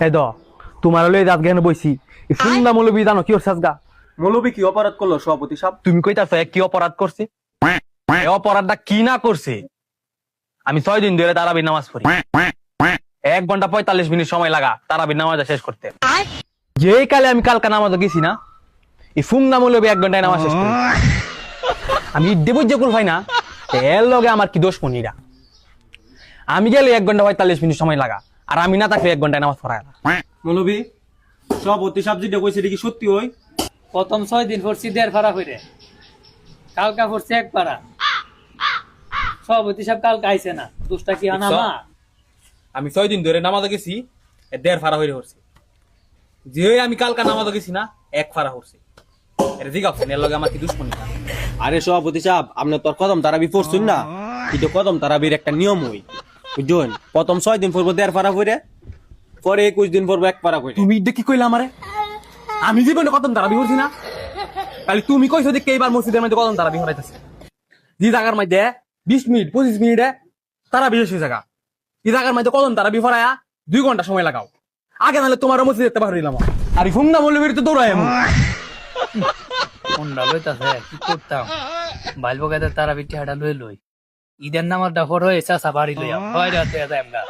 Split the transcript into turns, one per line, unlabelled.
এই দ তোমার লই রাত জ্ঞান বইছি সুন্দর মৌলবি জানো কি ওর সাজগা
মৌলবী কি অপরাধ করলো সভাপতি সাহেব?
তুমি কইতাছো কি অপরাধ করছে এই অপরাধটা কি না করছে আমি 6 দিন ধরে তারাবির নামাজ পড়ি 1 ঘন্টা 45 মিনিট সময় লাগা তারাবির নামাজ শেষ করতে যেই কালে আমি কালকা নামাজে গেছি না এই ফুংনা মৌলবি 1 ঘন্টায় নামাজ শেষ করি আমি দেব যে কুল ভাই না এর লগে আমার কি দোষ মনিরা আমি গেলে 1 ঘন্টা 45 মিনিট সময় লাগা আর আমি না থাকলে 1 ঘন্টায় নামাজ পড়ায় না
মৌলবী সভাপতি সাহেব যেটা কইছে এটা কি সত্যি হই?
প্রথম 6 দিন পড়ছি 1.5 পারা হইরে, কালকা পড়ছি 1 পারা। সভাপতি সাহেব কালকা আইছে না, দুষ্টা কি আনা মা?
আমি 6 দিন ধরে নামাজে গেছি 1.5 ফারা হইরে হচ্ছে যে আমি কালকা নামাজে গেছি না 1 ফারা হচ্ছে এর জিগাছেন এর লগে আমার কি দুশ্মনী না
আরে সভাপতি সাহেব আপনি তোর কদম তারাবি পড়ছেন না, এটা কদম তারাবির একটা নিয়ম হই বুঝছেন। প্রথম 6 দিন পড়বো 1.5 পারা কইরে, পরে 21 দিন পড়বো 1 পারা কইরে।
তুমি এটা কি কইলা আমারে? আমি জীবনে কদম তারাবি করছি না, খালি তুমি কইছো যে এইবার মসজিদের মধ্যে কদম তারাবি হরাইতাছে যে জায়গার মধ্যে 20 মিনিট 25 মিনিটে তারাবি শেষ হয়ে জায়গা এই জায়গার মধ্যে কদম তারাবি ফরায়া 2 ঘন্টা সময় লাগাও আগে নাহলে তোমার মসজিদ দেখতে পারিলাম আর ফুংনা মৌলবীর তো দৌড়ায় আমি
কোনটা লইতাছে কি করতাম? বাইল বগাইতে তারা বিটি হাডা লই লই ঈদের নামাজটা পড় হয়ে চাচা বাড়ি লইয়া হয় রাতে আমরা